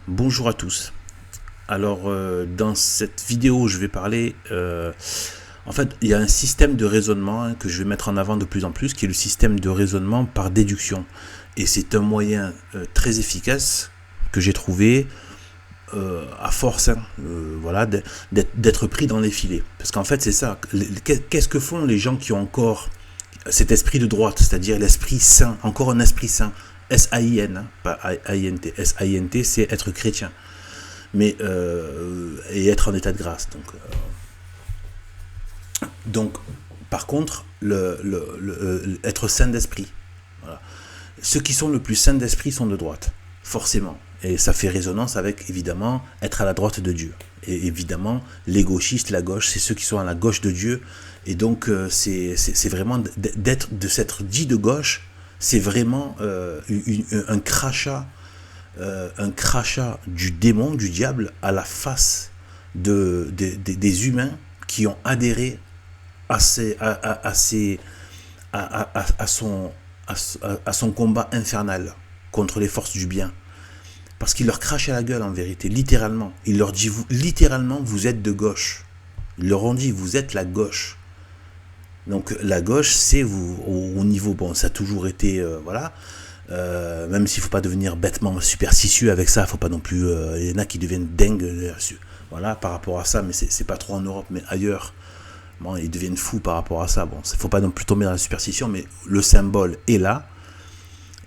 Bonjour à tous. Alors, dans cette vidéo, je vais parler. En fait, il y a un système de raisonnement que je vais mettre en avant de plus en plus, qui est le système de raisonnement par déduction. Et c'est un moyen très efficace que j'ai trouvé à force, voilà, d'être pris dans les filets. Parce qu'en fait, c'est ça. Qu'est-ce que font les gens qui ont encore cet esprit de droite, c'est-à-dire l'esprit saint, encore un esprit saint, S-A-I-N, pas A-I-N-T, S-A-I-N-T, c'est être chrétien, mais et être en état de grâce. Donc par contre, être saint d'esprit. Voilà. Ceux qui sont le plus saints d'esprit sont de droite, forcément. Et ça fait résonance avec, évidemment, être à la droite de Dieu. Et évidemment, les gauchistes, la gauche, c'est ceux qui sont à la gauche de Dieu. Et donc, c'est vraiment de s'être dit de gauche, c'est vraiment un crachat du démon, du diable, à la face des humains qui ont adhéré à, à son combat infernal contre les forces du bien. Parce qu'il leur crache à la gueule en vérité, littéralement. Il leur dit, littéralement, vous êtes de gauche. Ils leur ont dit, vous êtes la gauche. Donc la gauche, c'est vous au niveau, bon, ça a toujours été, voilà, même s'il ne faut pas devenir bêtement superstitieux avec ça, il ne faut pas non plus, il y en a qui deviennent dingues, voilà, par rapport à ça, mais c'est pas trop en Europe, mais ailleurs, bon, ils deviennent fous par rapport à ça. Bon, il ne faut pas non plus tomber dans la superstition, mais le symbole est là.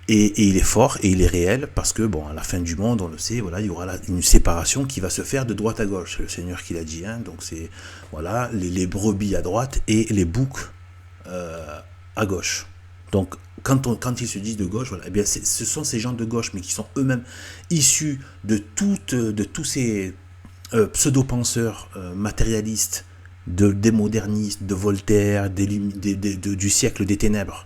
Et il est fort et il est réel parce que, bon, à la fin du monde, on le sait, voilà, il y aura une séparation qui va se faire de droite à gauche. C'est le Seigneur qui l'a dit, hein, donc c'est, voilà, les brebis à droite et les boucs à gauche. Donc, quand ils se disent de gauche, voilà, eh bien, ce sont ces gens de gauche, mais qui sont eux-mêmes issus de tous ces pseudo-penseurs matérialistes, des modernistes, de Voltaire, du siècle des ténèbres,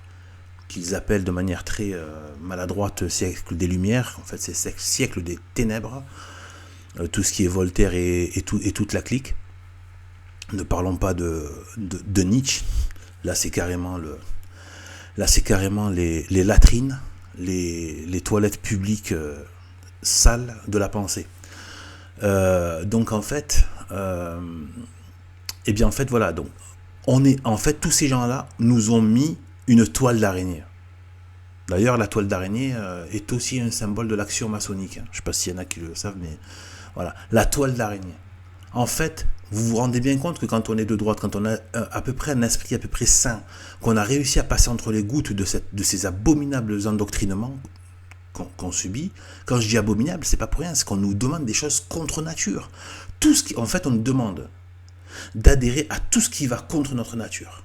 qu'ils appellent de manière très maladroite siècle des Lumières. En fait, c'est siècle des ténèbres. Tout ce qui est Voltaire et toute la clique. Ne parlons pas de Nietzsche. Là, c'est carrément les latrines, les toilettes publiques sales de la pensée. Donc en fait, et bien en fait voilà. Donc en fait tous ces gens-là nous ont mis une toile d'araignée. D'ailleurs, la toile d'araignée est aussi un symbole de l'action maçonnique. Je ne sais pas s'il y en a qui le savent, mais voilà. La toile d'araignée. En fait, vous vous rendez bien compte que quand on est de droite, quand on a à peu près un esprit à peu près sain, qu'on a réussi à passer entre les gouttes de ces abominables endoctrinements qu'on subit. Quand je dis abominable, c'est pas pour rien, c'est qu'on nous demande des choses contre nature. En fait, on nous demande d'adhérer à tout ce qui va contre notre nature,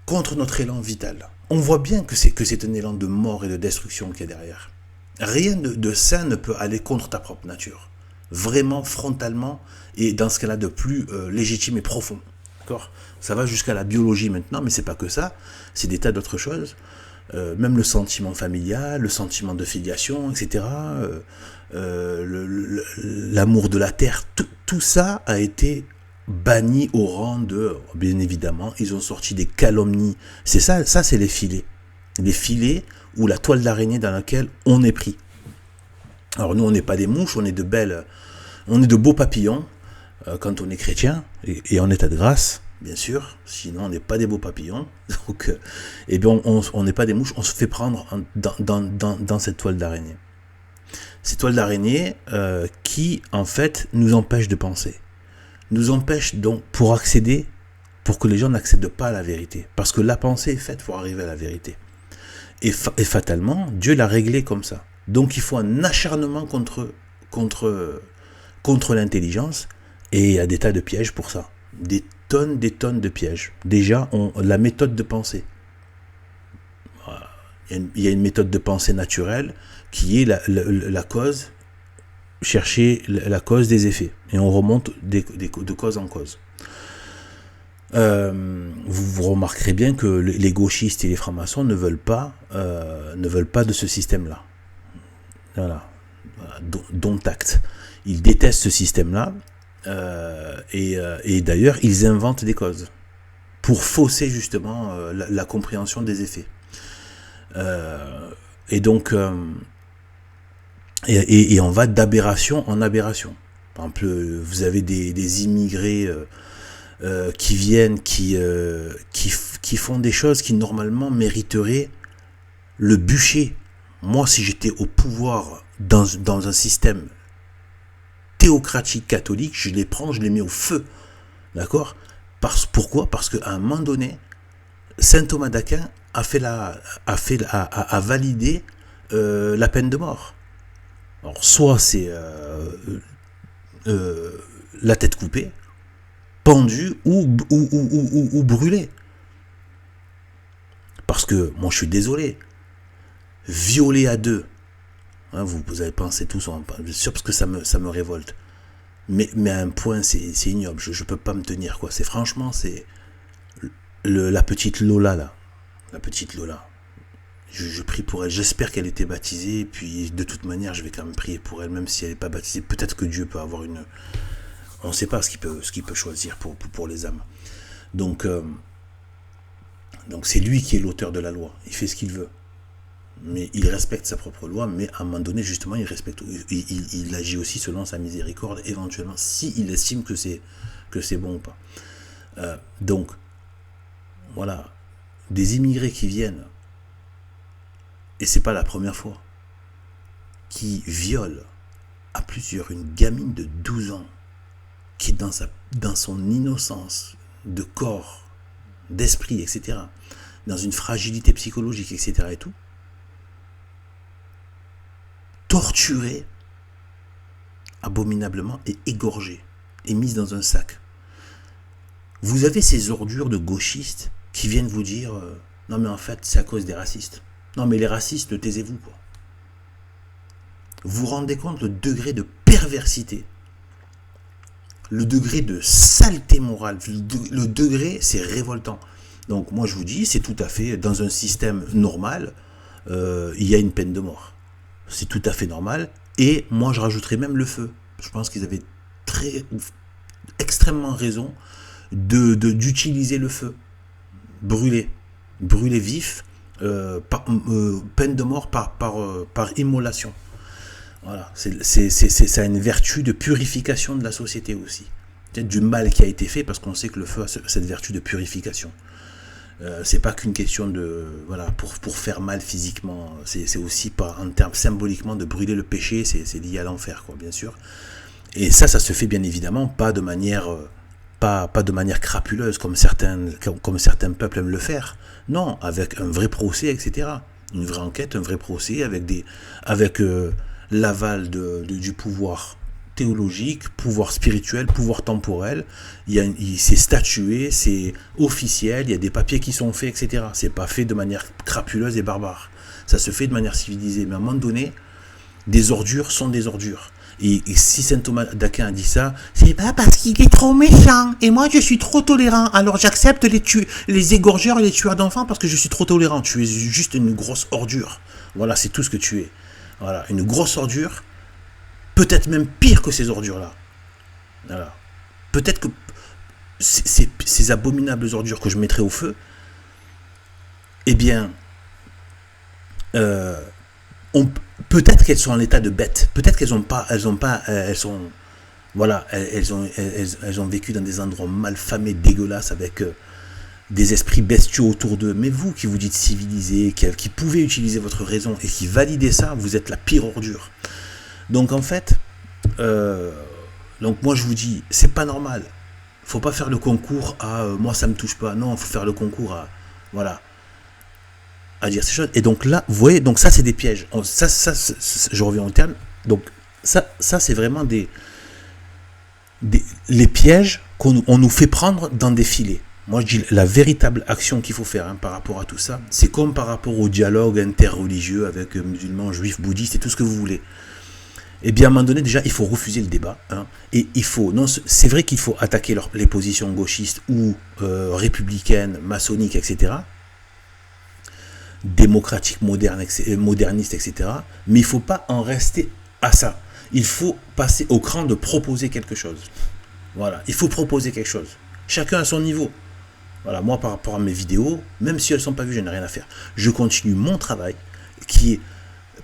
contre notre élan vital. On voit bien que c'est un élan de mort et de destruction qui est derrière. Rien de sain ne peut aller contre ta propre nature. Vraiment, frontalement, et dans ce cas-là de plus légitime et profond. D'accord ? Ça va jusqu'à la biologie maintenant, mais c'est pas que ça. C'est des tas d'autres choses. Même le sentiment familial, le sentiment de filiation, etc. L'amour de la terre, tout ça a été banni au rang de, bien évidemment, ils ont sorti des calomnies. C'est ça c'est les filets. Les filets ou la toile d'araignée dans laquelle on est pris. Alors nous, on n'est pas des mouches, on est de beaux papillons quand on est chrétien et en état de grâce, bien sûr. Sinon, on n'est pas des beaux papillons. Donc, eh bien, on n'est pas des mouches, on se fait prendre dans cette toile d'araignée. Cette toile d'araignée qui, en fait, nous empêche de penser. Nous empêche donc pour que les gens n'accèdent pas à la vérité. Parce que la pensée est faite pour arriver à la vérité. Et fatalement, Dieu l'a réglé comme ça. Donc il faut un acharnement contre l'intelligence, et il y a des tas de pièges pour ça. Des tonnes de pièges. Déjà, la méthode de pensée. Il y a une méthode de pensée naturelle qui est la cause, chercher la cause des effets. Et on remonte de cause en cause. Vous remarquerez bien que les gauchistes et les francs-maçons ne veulent pas de ce système-là. Voilà. Dont acte. Ils détestent ce système-là et d'ailleurs ils inventent des causes pour fausser justement la compréhension des effets. Et donc Et on va d'aberration en aberration. Par exemple, vous avez des immigrés qui viennent, qui font des choses qui normalement mériteraient le bûcher. Moi, si j'étais au pouvoir dans un système théocratique catholique, je les prends, je les mets au feu. D'accord? Pourquoi? Parce qu'à un moment donné, saint Thomas d'Aquin a validé la peine de mort. Alors, soit c'est la tête coupée, pendue ou brûlée. Parce que, moi je suis désolé, violer à deux, hein, vous avez pensé tous, bien sûr, parce que ça me révolte. Mais à un point, c'est ignoble, je peux pas me tenir, quoi. C'est franchement, c'est la petite Lola, là. La petite Lola. Je prie pour elle, j'espère qu'elle était baptisée, et puis de toute manière, je vais quand même prier pour elle, même si elle n'est pas baptisée. Peut-être que Dieu peut avoir une... On ne sait pas ce qu'il peut choisir pour les âmes. Donc c'est lui qui est l'auteur de la loi, il fait ce qu'il veut. Mais il respecte sa propre loi, mais à un moment donné, justement, il agit aussi selon sa miséricorde, éventuellement, s'il estime que c'est bon ou pas. Donc, voilà, des immigrés qui viennent, et c'est pas la première fois, qui violent à plusieurs une gamine de 12 ans, qui est dans son innocence de corps, d'esprit, etc., dans une fragilité psychologique, etc., et tout, torturée abominablement et égorgée et mise dans un sac. Vous avez ces ordures de gauchistes qui viennent vous dire non mais en fait c'est à cause des racistes. Non mais les racistes, taisez-vous, quoi. Vous vous rendez compte le degré de perversité, le degré de saleté morale, le degré, c'est révoltant. Donc moi je vous dis, c'est tout à fait, dans un système normal, il y a une peine de mort. C'est tout à fait normal. Et moi, je rajouterais même le feu. Je pense qu'ils avaient extrêmement raison d'utiliser le feu. Brûler vif, peine de mort par immolation. Voilà. Ça a une vertu de purification de la société aussi. Peut-être du mal qui a été fait, parce qu'on sait que le feu a cette vertu de purification. C'est pas qu'une question de pour faire mal physiquement, c'est aussi en termes symboliquement de brûler le péché, c'est lié à l'enfer, quoi, bien sûr. Et ça se fait bien évidemment pas de manière crapuleuse comme certains peuples aiment le faire. Non, avec un vrai procès, etc. Une vraie enquête, un vrai procès avec l'aval du pouvoir théologique, pouvoir spirituel, pouvoir temporel. C'est statué, c'est officiel, il y a des papiers qui sont faits, etc. C'est pas fait de manière crapuleuse et barbare. Ça se fait de manière civilisée. Mais à un moment donné, des ordures sont des ordures. Et si saint Thomas d'Aquin a dit ça, c'est pas parce qu'il est trop méchant et moi je suis trop tolérant, alors j'accepte les égorgeurs et les tueurs d'enfants parce que je suis trop tolérant. Tu es juste une grosse ordure. Voilà, c'est tout ce que tu es. Voilà, une grosse ordure. Peut-être même pire que ces ordures-là. Voilà. Peut-être que ces abominables ordures que je mettrais au feu, eh bien, peut-être qu'elles sont en état de bête. Peut-être qu'elles ont vécu dans des endroits malfamés, dégueulasses, avec des esprits bestiaux autour d'eux. Mais vous, qui vous dites civilisés, qui pouvez utiliser votre raison et qui validez ça, vous êtes la pire ordure. Donc en fait, moi je vous dis, c'est pas normal. Faut pas faire le concours à moi ça me touche pas. Non, faut faire le concours à dire ces choses. Et donc là, vous voyez, donc ça c'est des pièges. Je reviens au terme. Donc ça c'est vraiment les pièges qu'on nous fait prendre dans des filets. Moi je dis la véritable action qu'il faut faire par rapport à tout ça, c'est comme par rapport au dialogue interreligieux avec musulmans, juifs, bouddhistes et tout ce que vous voulez. Et bien à un moment donné, déjà, il faut refuser le débat. Et c'est vrai qu'il faut attaquer les positions gauchistes ou républicaines, maçonniques, etc., démocratiques, modernistes, etc., mais il ne faut pas en rester à ça. Il faut passer au cran de proposer quelque chose. Voilà, il faut proposer quelque chose. Chacun à son niveau. Voilà, moi, par rapport à mes vidéos, même si elles ne sont pas vues, je n'ai rien à faire. Je continue mon travail qui est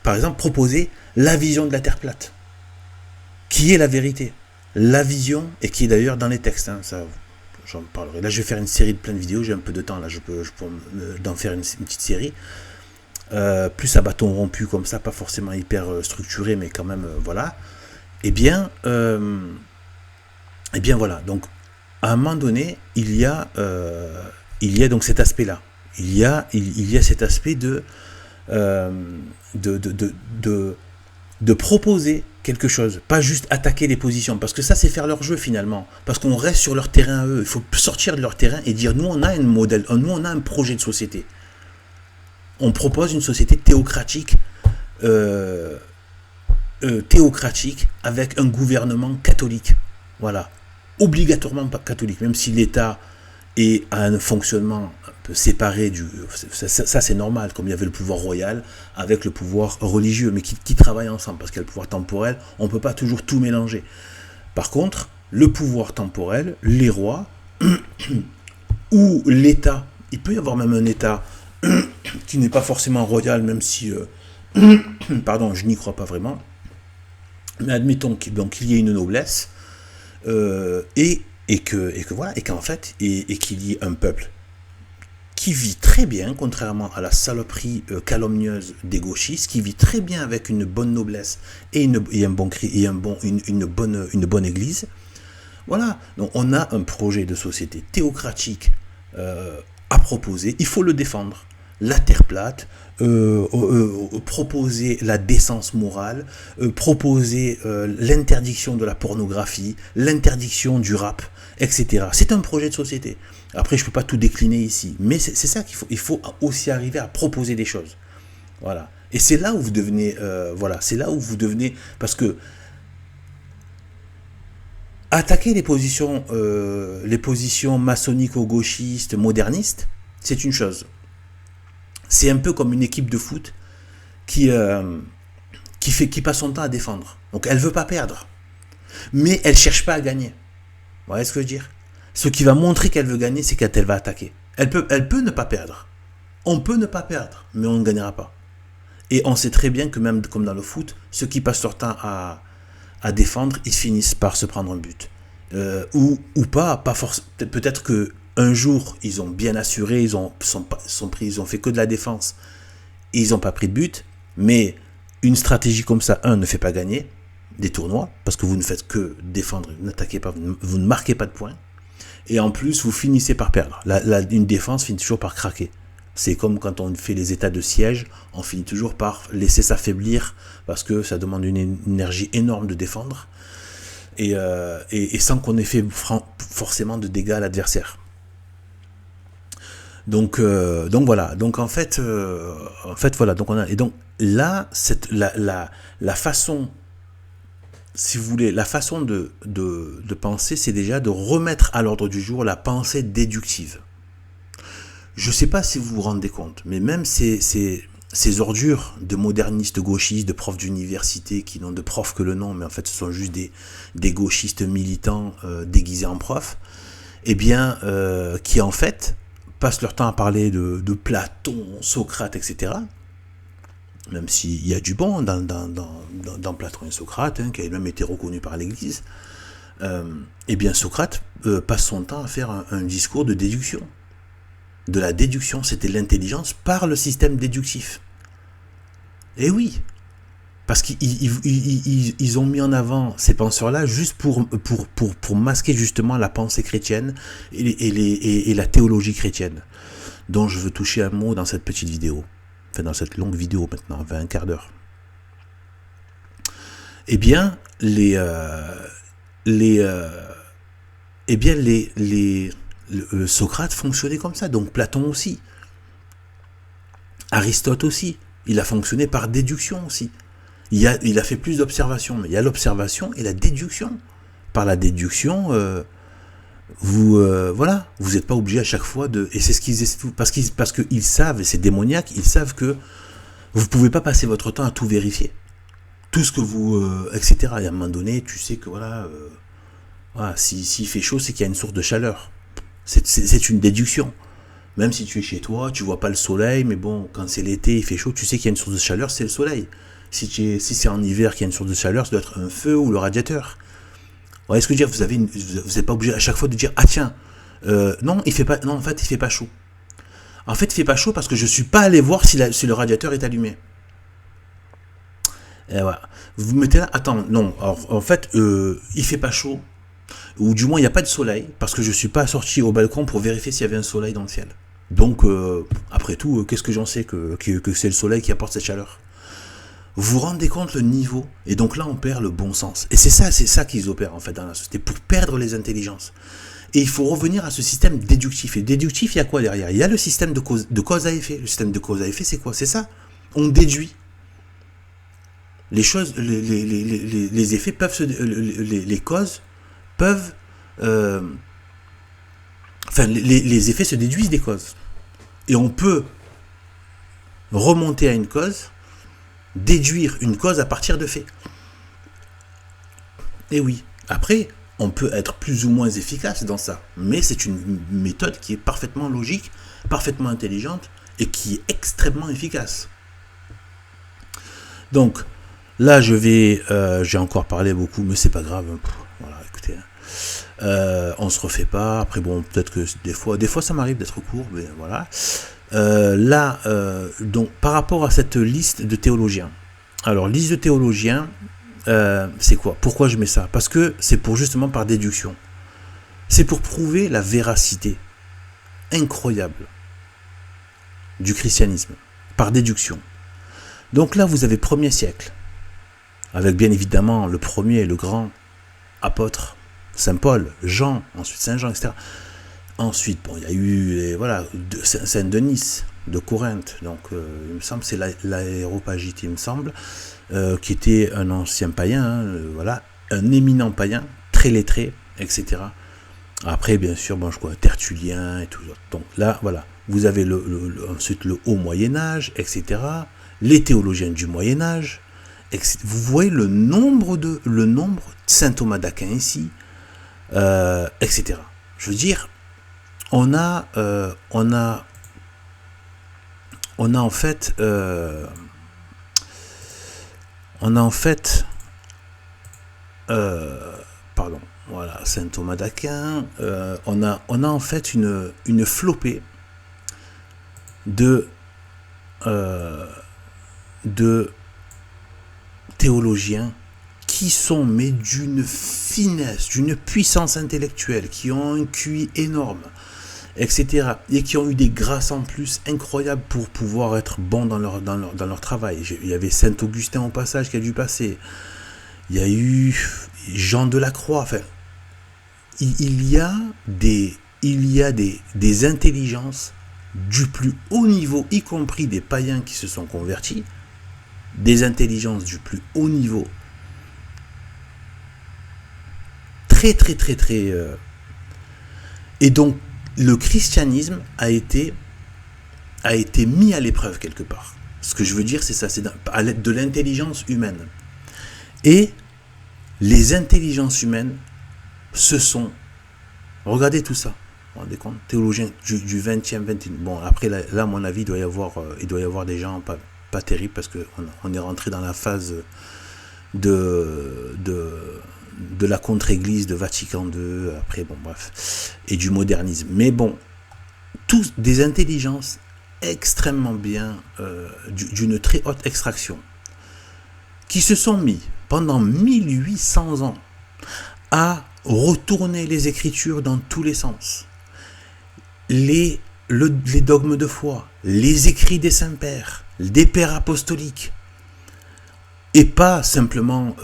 par exemple, proposer la vision de la Terre plate, qui est la vérité. La vision, et qui est d'ailleurs dans les textes, hein, ça, j'en parlerai. Là, je vais faire une série de plein de vidéos, j'ai un peu de temps, là, je peux d'en faire une petite série. Plus à bâton rompu comme ça, pas forcément hyper structuré, mais quand même, voilà. Eh bien, voilà. Donc, à un moment donné, il y a donc cet aspect-là. Il y a cet aspect de proposer quelque chose, pas juste attaquer les positions, parce que ça c'est faire leur jeu finalement, parce qu'on reste sur leur terrain à eux. Il faut sortir de leur terrain et dire nous on a un modèle, nous on a un projet de société. On propose une société théocratique, avec un gouvernement catholique, voilà, obligatoirement pas catholique, même si l'État a un fonctionnement un peu séparé ça c'est normal, comme il y avait le pouvoir royal avec le pouvoir religieux, mais qui travaillent ensemble, parce qu'il y a le pouvoir temporel, on ne peut pas toujours tout mélanger. Par contre, le pouvoir temporel, les rois, ou l'État, il peut y avoir même un État qui n'est pas forcément royal, même si, pardon, je n'y crois pas vraiment, mais admettons qu'il y ait une noblesse, et qu'en fait, et qu'il y ait un peuple qui vit très bien, contrairement à la saloperie calomnieuse des gauchistes, qui vit très bien avec une bonne noblesse et une bonne église. Voilà, donc on a un projet de société théocratique à proposer, il faut le défendre. La terre plate, proposer la décence morale, proposer l'interdiction de la pornographie, l'interdiction du rap, etc. C'est un projet de société. Après, je ne peux pas tout décliner ici, mais c'est ça qu'il faut. Il faut aussi arriver à proposer des choses. Voilà. Et c'est là où vous devenez, c'est là où vous devenez, parce que attaquer les positions maçonnico-gauchistes, modernistes, c'est une chose. C'est un peu comme une équipe de foot qui passe son temps à défendre. Donc elle veut pas perdre, mais elle cherche pas à gagner. Vous voyez ce que je veux dire? Ce qui va montrer qu'elle veut gagner, c'est quand elle va attaquer. Elle peut ne pas perdre. On peut ne pas perdre, mais on ne gagnera pas. Et on sait très bien que même comme dans le foot, ceux qui passent leur temps à défendre, ils finissent par se prendre un but. Ou pas forcément. Peut-être que un jour, ils ont bien assuré, ils ont fait que de la défense et ils n'ont pas pris de but. Mais une stratégie comme ça, ne fait pas gagner des tournois parce que vous ne faites que défendre, vous n'attaquez pas, vous ne marquez pas de points. Et en plus, vous finissez par perdre. Une défense finit toujours par craquer. C'est comme quand on fait les états de siège, on finit toujours par laisser s'affaiblir parce que ça demande une énergie énorme de défendre et sans qu'on ait fait forcément de dégâts à l'adversaire. Donc voilà. Donc en fait voilà. Donc on a, et donc là la façon, si vous voulez, la façon de penser, c'est déjà de remettre à l'ordre du jour la pensée déductive. Je ne sais pas si vous vous rendez compte, mais même ces ordures de modernistes gauchistes, de profs d'université qui n'ont de profs que le nom, mais en fait ce sont juste des gauchistes militants déguisés en profs, eh bien, qui en fait passent leur temps à parler de Platon, Socrate, etc. Même s'il y a du bon dans Platon et Socrate, qui a même été reconnu par l'Église, eh bien Socrate passe son temps à faire un discours de déduction. De la déduction, c'était l'intelligence par le système déductif. Et oui, parce qu'ils ont mis en avant ces penseurs-là juste pour masquer justement la pensée chrétienne et la théologie chrétienne, dont je veux toucher un mot dans cette petite vidéo, enfin dans cette longue vidéo maintenant, 20 quart d'heure. Eh bien, Socrate fonctionnait comme ça, donc Platon aussi, Aristote aussi, il a fonctionné par déduction aussi. Il a fait plus d'observations, mais il y a l'observation et la déduction. Par la déduction, vous n'êtes pas obligé à chaque fois de... Et c'est ce qu'ils essaient, parce qu'ils savent, et c'est démoniaque, ils savent que vous ne pouvez pas passer votre temps à tout vérifier. Tout ce que vous... etc. Et à un moment donné, tu sais que s'il fait chaud, c'est qu'il y a une source de chaleur. C'est une déduction. Même si tu es chez toi, tu vois pas le soleil, mais bon, quand c'est l'été, il fait chaud, tu sais qu'il y a une source de chaleur, c'est le soleil. Si c'est en hiver qu'il y a une source de chaleur, ça doit être un feu ou le radiateur. Vous voyez ce que je veux dire? Vous n'êtes pas obligé à chaque fois de dire ah tiens, non, il fait pas, non, en fait, il fait pas chaud. En fait, il fait pas chaud parce que je suis pas allé voir si le radiateur est allumé. Et voilà. Vous mettez là, attends, non, alors, en fait, il fait pas chaud, ou du moins il n'y a pas de soleil, parce que je suis pas sorti au balcon pour vérifier s'il y avait un soleil dans le ciel. Donc, après tout, qu'est-ce que j'en sais que c'est le soleil qui apporte cette chaleur? Vous vous rendez compte le niveau? Et donc là, on perd le bon sens. Et c'est ça qu'ils opèrent en fait dans la société, pour perdre les intelligences. Et il faut revenir à ce système déductif. Et déductif, il y a quoi derrière? Il y a le système de cause à effet. Le système de cause à effet, c'est quoi? C'est ça. On déduit. Les choses, les effets peuvent les causes peuvent, enfin, les effets se déduisent des causes. Et on peut remonter à une cause, déduire une cause à partir de faits. Et oui. Après, on peut être plus ou moins efficace dans ça, mais c'est une méthode qui est parfaitement logique, parfaitement intelligente et qui est extrêmement efficace. Donc, là, j'ai encore parlé beaucoup, mais c'est pas grave. Voilà, écoutez, on se refait pas. Après, bon, peut-être que des fois, ça m'arrive d'être court, mais voilà. Donc, par rapport à cette liste de théologiens. Alors, liste de théologiens, c'est quoi? Pourquoi je mets ça? Parce que c'est pour justement par déduction. C'est pour prouver la véracité incroyable du christianisme, par déduction. Donc là, vous avez 1er siècle, avec bien évidemment le premier, le grand apôtre, Saint Paul, Jean, ensuite Saint Jean, etc. Ensuite, bon, il y a eu Saint Denis de Corinthe, donc il me semble c'est l'Aréopagite, il me semble, qui était un ancien païen, voilà, un éminent païen, très lettré, etc. Après, bien sûr, bon, je crois Tertullien et tout ça. Donc là, voilà, vous avez ensuite le Haut Moyen-Âge, etc. Les théologiens du Moyen-Âge, etc. Vous voyez le nombre Saint Thomas d'Aquin ici, etc. Je veux dire, on a en fait pardon, voilà, Saint Thomas d'Aquin, on a en fait une flopée de théologiens qui sont mais d'une finesse, d'une puissance intellectuelle, qui ont un QI énorme, etc. Et qui ont eu des grâces en plus incroyables pour pouvoir être bons dans leur travail. Il y avait Saint Augustin au passage qui a dû passer. Il y a eu Jean de la Croix. Enfin, il y a des intelligences du plus haut niveau, y compris des païens qui se sont convertis, des intelligences du plus haut niveau, très très très très et donc le christianisme a été mis à l'épreuve quelque part. Ce que je veux dire, c'est ça, c'est à l'aide de l'intelligence humaine. Et les intelligences humaines se sont, regardez tout ça, vous vous rendez compte, théologiens du 20e, 21e, bon après là à mon avis il doit y avoir des gens pas terribles, parce qu'on est rentré dans la phase de la contre-église de Vatican II, après bon bref, et du modernisme. Mais bon, tous des intelligences extrêmement bien, d'une très haute extraction, qui se sont mis pendant 1800 ans à retourner les Écritures dans tous les sens, les dogmes de foi, les écrits des saints-pères, des pères apostoliques, et pas simplement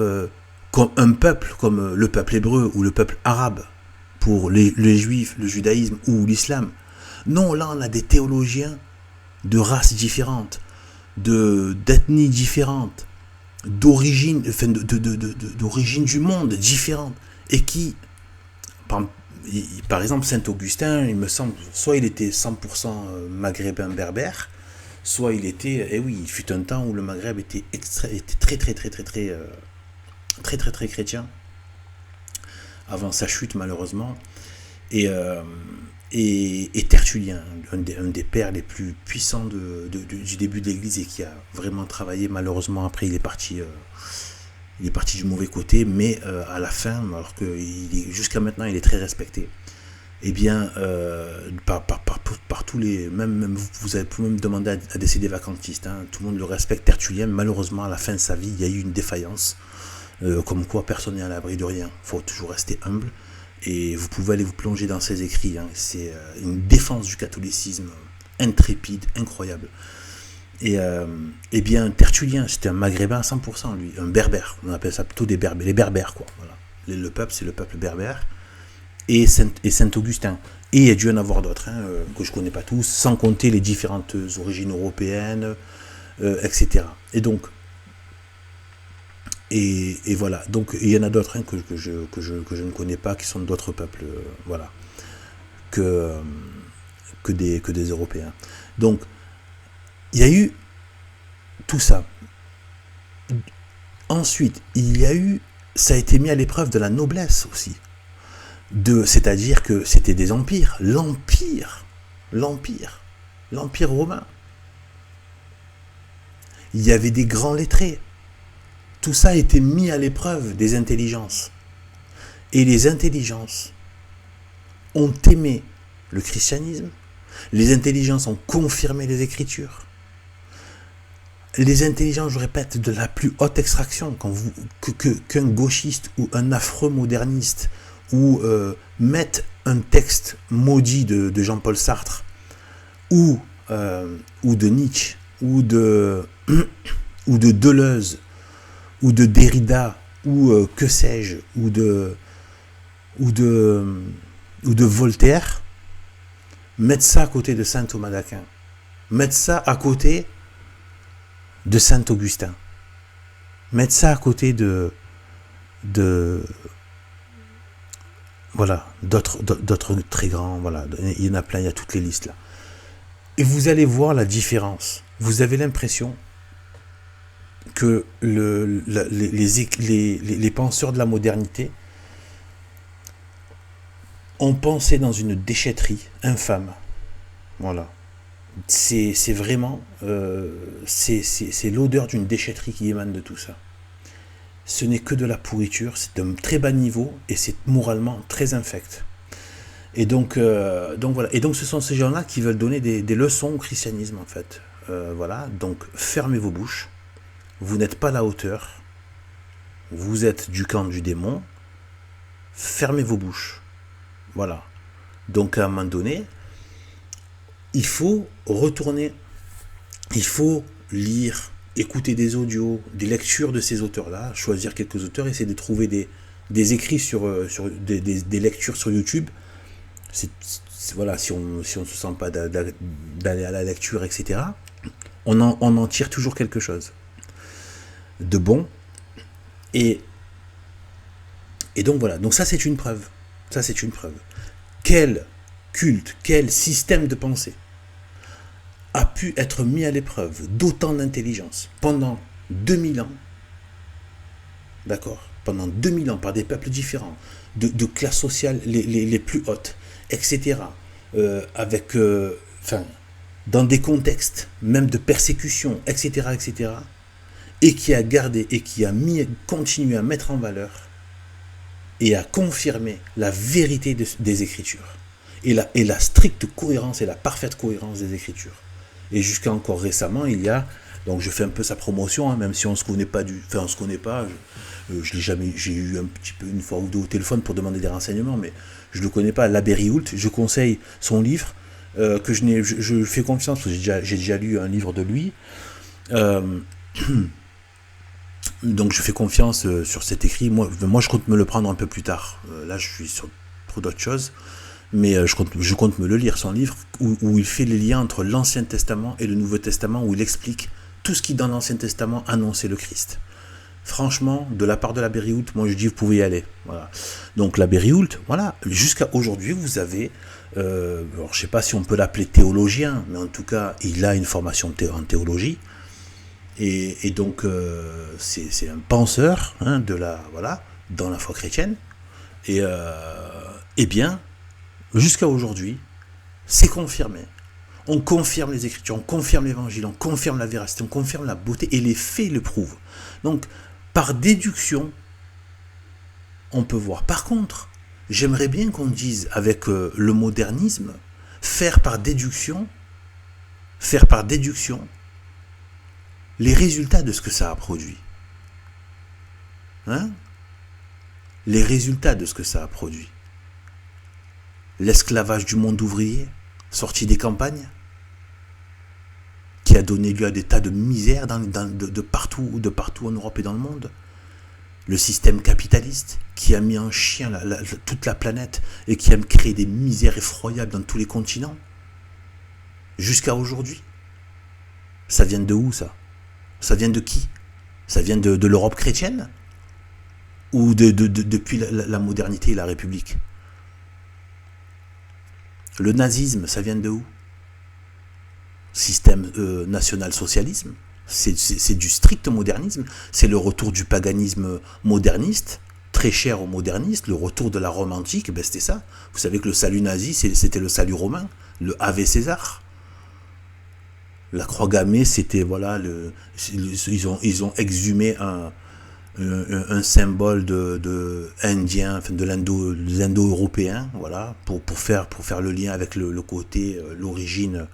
comme un peuple, comme le peuple hébreu ou le peuple arabe, pour les juifs, le judaïsme ou l'islam. Non, là on a des théologiens de races différentes, d'ethnies différentes, d'origine du monde différentes, et qui, par exemple, Saint Augustin, il me semble, soit il était 100% maghrébin berbère, soit il était, oui, il fut un temps où le Maghreb était très chrétien, avant sa chute malheureusement, et et Tertullien, un des pères les plus puissants du début de l'Église et qui a vraiment travaillé. Malheureusement, après, il est parti du mauvais côté, mais à la fin, alors que jusqu'à maintenant, il est très respecté. Eh bien, par tous les... Même vous pouvez même demander à des CD vacantistes, hein, tout le monde le respecte, Tertullien, mais malheureusement, à la fin de sa vie, il y a eu une défaillance, comme quoi personne n'est à l'abri de rien. Il faut toujours rester humble, et vous pouvez aller vous plonger dans ses écrits. Hein. C'est une défense du catholicisme intrépide, incroyable. Et bien, Tertullien, c'était un maghrébin à 100%, lui, un berbère. On appelle ça plutôt les berbères, quoi. Voilà. Le peuple, c'est le peuple berbère. Et Saint-Augustin. Et il y a dû en avoir d'autres, hein, que je ne connais pas tous, sans compter les différentes origines européennes, etc. Et donc, et voilà. Donc, il y en a d'autres, hein, que je ne connais pas, qui sont d'autres peuples, voilà, que des Européens. Donc, il y a eu tout ça. Ensuite, ça a été mis à l'épreuve de la noblesse aussi. C'est-à-dire que c'était des empires. L'empire romain. Il y avait des grands lettrés. Tout ça a été mis à l'épreuve des intelligences. Et les intelligences ont aimé le christianisme. Les intelligences ont confirmé les Écritures. Les intelligences, je répète, de la plus haute extraction, qu'un gauchiste ou un affreux moderniste ou mettent un texte maudit de Jean-Paul Sartre ou de Nietzsche ou de Deleuze ou de Derrida ou que sais-je ou de Voltaire, mettre ça à côté de saint Thomas d'Aquin, mettre ça à côté de saint Augustin, mettre ça à côté de voilà, d'autres très grands, voilà, il y en a plein, il y a toutes les listes là. Et vous allez voir la différence. Vous avez l'impression que les penseurs de la modernité ont pensé dans une déchetterie infâme. Voilà. C'est vraiment... c'est l'odeur d'une déchetterie qui émane de tout ça. Ce n'est que de la pourriture, c'est d'un très bas niveau et c'est moralement très infect. Et donc voilà. Et donc ce sont ces gens-là qui veulent donner des leçons au christianisme en fait. Voilà. Donc fermez vos bouches. Vous n'êtes pas à la hauteur. Vous êtes du camp du démon. Fermez vos bouches. Voilà. Donc à un moment donné, il faut retourner. Il faut lire, écouter des audios, des lectures de ces auteurs-là, choisir quelques auteurs, essayer de trouver des écrits sur des lectures sur YouTube. Voilà, si on ne se sent pas d'aller à la lecture, etc., on en tire toujours quelque chose de bon. Et donc voilà, donc ça c'est une preuve. Ça c'est une preuve. Quel culte, quel système de pensée a pu être mis à l'épreuve d'autant d'intelligence pendant 2000 ans, d'accord, pendant 2000 ans par des peuples différents, de classes sociales les plus hautes, etc., dans des contextes même de persécution, etc., etc., et qui a gardé et qui a continué à mettre en valeur et à confirmer la vérité des Écritures et la stricte cohérence et la parfaite cohérence des Écritures. Et jusqu'à encore récemment, il y a, donc je fais un peu sa promotion, hein, même si on se connaît pas on se connaît pas, je l'ai jamais, j'ai eu un petit peu une fois ou deux au téléphone pour demander des renseignements, mais je le connais pas, l'abbé Rihoult. Je conseille son livre, que je fais confiance, parce que j'ai déjà lu un livre de lui, donc je fais confiance sur cet écrit. Moi je compte me le prendre un peu plus tard, là je suis sur trop d'autres choses. Mais je compte me le lire, son livre, où il fait les liens entre l'Ancien Testament et le Nouveau Testament, où il explique tout ce qui, dans l'Ancien Testament, annonçait le Christ. Franchement, de la part de l'abbé Rihoult, moi je dis, vous pouvez y aller. Voilà. Donc l'abbé Rihoult, voilà, jusqu'à aujourd'hui, vous avez, alors je ne sais pas si on peut l'appeler théologien, mais en tout cas, il a une formation en théologie. Et donc, c'est un penseur, hein, dans la foi chrétienne. Et bien, jusqu'à aujourd'hui, C'est confirmé. On confirme les Écritures, on confirme l'Évangile, on confirme la véracité, on confirme la beauté, et les faits le prouvent. Donc, par déduction, on peut voir. Par contre, j'aimerais bien qu'on dise, avec le modernisme, faire par déduction les résultats de ce que ça a produit. Hein? Les résultats de ce que ça a produit. L'esclavage du monde ouvrier, sorti des campagnes, qui a donné lieu à des tas de misères de partout en Europe et dans le monde. Le système capitaliste, qui a mis en chien toute la planète et qui a créé des misères effroyables dans tous les continents. Jusqu'à aujourd'hui. Ça vient de où, ça? Ça vient de qui? Ça vient de l'Europe chrétienne? Ou depuis la modernité et la République? Le nazisme, ça vient de où? Système national-socialisme. C'est du strict modernisme. C'est le retour du paganisme moderniste, très cher aux modernistes, le retour de la Rome antique, ben c'était ça. Vous savez que le salut nazi, c'était le salut romain, le Ave César. La croix gammée, c'était, voilà, ils ont exhumé un symbole de indien, enfin de l'indo-européen, voilà, pour faire le lien avec le côté, l'origine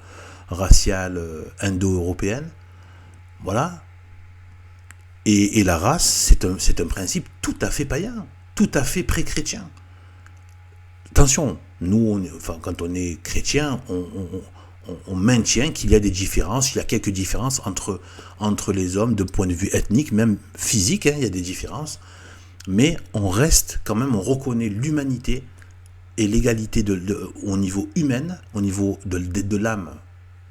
raciale indo-européenne. Voilà. Et la race, c'est un principe tout à fait païen, tout à fait pré-chrétien. Attention, nous, quand on est chrétien, on maintient qu'il y a des différences, il y a quelques différences entre les hommes de point de vue ethnique, même physique, hein, il y a des différences, mais on reste quand même, on reconnaît l'humanité et l'égalité au niveau humain, au niveau de l'âme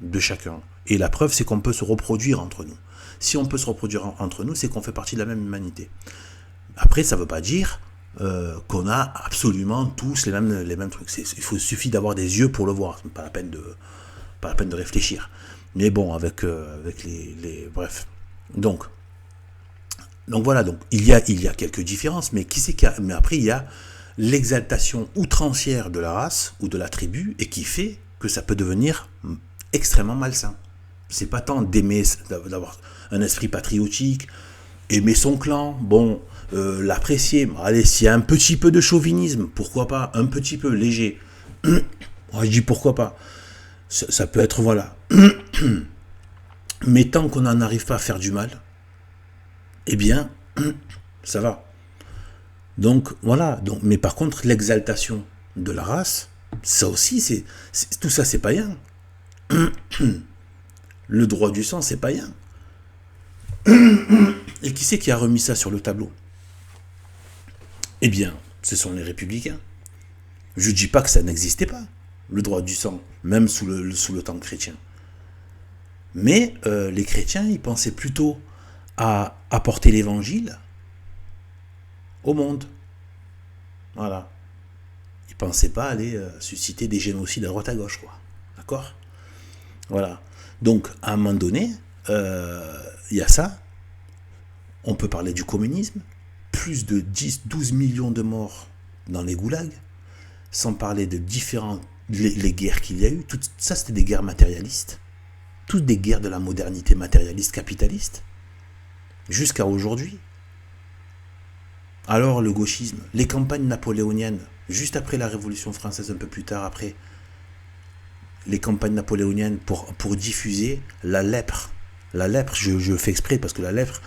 de chacun. Et la preuve, c'est qu'on peut se reproduire entre nous. Si on peut se reproduire entre nous, c'est qu'on fait partie de la même humanité. Après, ça ne veut pas dire qu'on a absolument tous les mêmes trucs. Il suffit d'avoir des yeux pour le voir. C'est pas la peine de réfléchir. Mais bon, avec les bref. Donc voilà. Donc il y a quelques différences, mais mais après il y a l'exaltation outrancière de la race ou de la tribu, et qui fait que ça peut devenir extrêmement malsain. C'est pas tant d'aimer, d'avoir un esprit patriotique, aimer son clan, bon, l'apprécier. Allez, s'il y a un petit peu de chauvinisme, pourquoi pas, un petit peu léger. Moi, je dis pourquoi pas. Ça peut être, voilà. Mais tant qu'on n'en arrive pas à faire du mal, eh bien, ça va. Donc, voilà. Mais par contre, l'exaltation de la race, ça aussi, tout ça, c'est païen. Le droit du sang, c'est païen. Et qui c'est qui a remis ça sur le tableau? Eh bien, ce sont les républicains. Je ne dis pas que ça n'existait pas, le droit du sang, même sous le temps chrétien. Mais les chrétiens, ils pensaient plutôt à apporter l'évangile au monde. Voilà. Ils ne pensaient pas aller susciter des génocides à droite à gauche, quoi. D'accord? Voilà. Donc, à un moment donné, il y a ça. On peut parler du communisme. Plus de 12 millions de morts dans les goulags. Sans parler de les guerres qu'il y a eu. Tout ça, c'était des guerres matérialistes. Toutes des guerres de la modernité matérialiste capitaliste. Jusqu'à aujourd'hui. Alors, le gauchisme. Les campagnes napoléoniennes. Juste après la Révolution française, un peu plus tard après. Les campagnes napoléoniennes pour diffuser la lèpre. La lèpre, je fais exprès parce que la lèpre,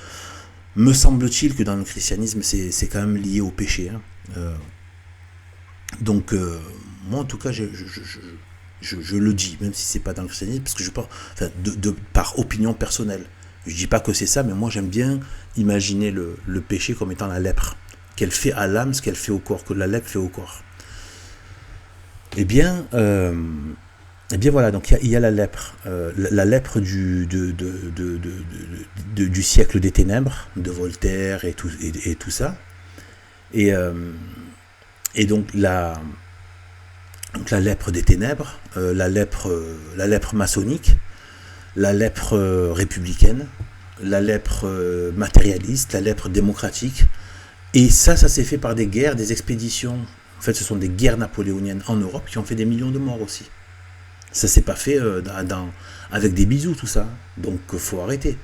me semble-t-il que dans le christianisme, c'est quand même lié au péché. Hein. Donc, moi en tout cas, je le dis, même si c'est pas dans le christianisme, parce que je pense, enfin, par opinion personnelle. Je dis pas que c'est ça, mais moi j'aime bien imaginer le péché comme étant la lèpre. Qu'elle fait à l'âme ce qu'elle fait au corps, que la lèpre fait au corps. Eh bien voilà, donc il y a la lèpre. La lèpre du siècle des ténèbres, de Voltaire et tout ça. Et donc la lèpre des ténèbres, la lèpre maçonnique, la lèpre républicaine, la lèpre matérialiste, la lèpre démocratique. Et ça s'est fait par des guerres, des expéditions. En fait, ce sont des guerres napoléoniennes en Europe qui ont fait des millions de morts aussi. Ça s'est pas fait avec des bisous, tout ça. Donc, faut arrêter.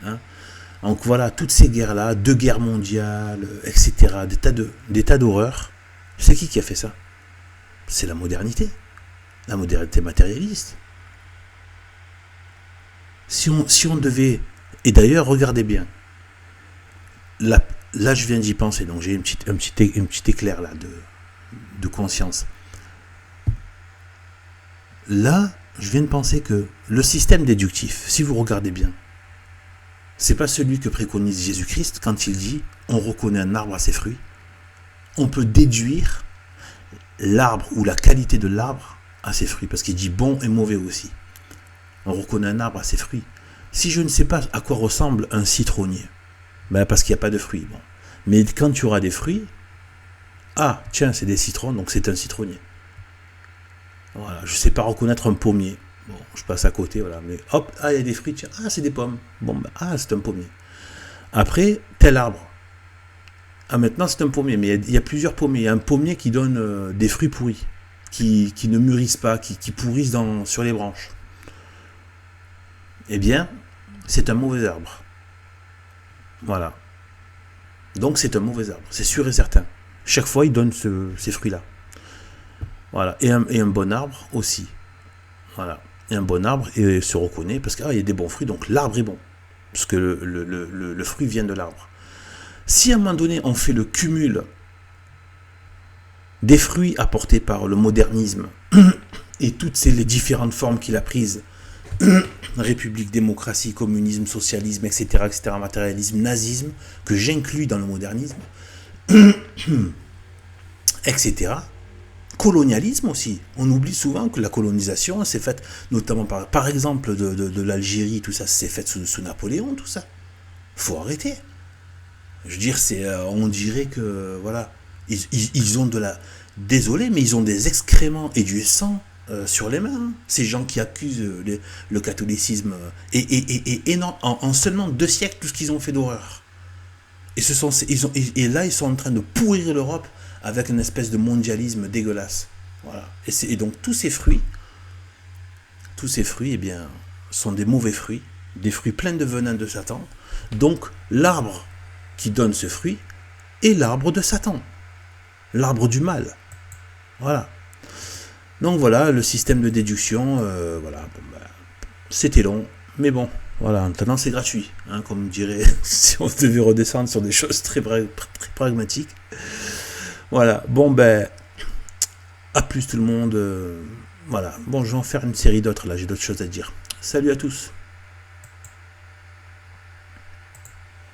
Hein. Donc voilà, toutes ces guerres-là, 2 guerres mondiales, etc., des tas d'horreurs, c'est qui a fait ça? C'est la modernité matérialiste. Si on devait... Et d'ailleurs, regardez bien, là je viens d'y penser, donc j'ai un petit éclair là de conscience. Là, je viens de penser que le système déductif, si vous regardez bien, c'est pas celui que préconise Jésus-Christ quand il dit on reconnaît un arbre à ses fruits. On peut déduire l'arbre ou la qualité de l'arbre à ses fruits, parce qu'il dit bon et mauvais aussi. On reconnaît un arbre à ses fruits. Si je ne sais pas à quoi ressemble un citronnier, ben parce qu'il n'y a pas de fruits. Bon. Mais quand tu auras des fruits, ah tiens, c'est des citrons, donc c'est un citronnier. Voilà, je ne sais pas reconnaître un pommier. Bon, je passe à côté, voilà. Mais hop, ah, il y a des fruits, tiens, ah, c'est des pommes. Bon, ben, ah, c'est un pommier. Après, tel arbre. Ah, maintenant, c'est un pommier, mais il y a plusieurs pommiers. Il y a un pommier qui donne des fruits pourris, qui ne mûrissent pas, qui pourrissent sur les branches. Eh bien, c'est un mauvais arbre. Voilà. Donc, c'est un mauvais arbre, c'est sûr et certain. Chaque fois, il donne ces fruits-là. Voilà. Et un bon arbre aussi. Voilà. Et un bon arbre se reconnaît parce qu'il y a des bons fruits, donc l'arbre est bon. Parce que le fruit vient de l'arbre. Si à un moment donné, on fait le cumul des fruits apportés par le modernisme et toutes les différentes formes qu'il a prises, république, démocratie, communisme, socialisme, etc., matérialisme, nazisme, que j'inclus dans le modernisme, etc., colonialisme aussi. On oublie souvent que la colonisation s'est faite, notamment par exemple de l'Algérie, tout ça, s'est fait sous Napoléon, tout ça. Faut arrêter. Je veux dire, on dirait que, voilà, ils ont désolé, mais ils ont des excréments et du sang sur les mains. Hein. Ces gens qui accusent le catholicisme. Et non, en seulement 2 siècles, tout ce qu'ils ont fait d'horreur. Et là, ils sont en train de pourrir l'Europe avec une espèce de mondialisme dégueulasse. Voilà. Et donc, tous ces fruits, eh bien, sont des mauvais fruits, des fruits pleins de venin de Satan. Donc, l'arbre qui donne ce fruit est l'arbre de Satan, l'arbre du mal. Voilà. Donc voilà, le système de déduction, voilà, c'était long, mais bon, voilà, maintenant c'est gratuit, hein, comme dirait, si on devait redescendre sur des choses très pragmatiques. Voilà, bon à plus tout le monde, voilà, bon je vais en faire une série d'autres, là j'ai d'autres choses à dire. Salut à tous.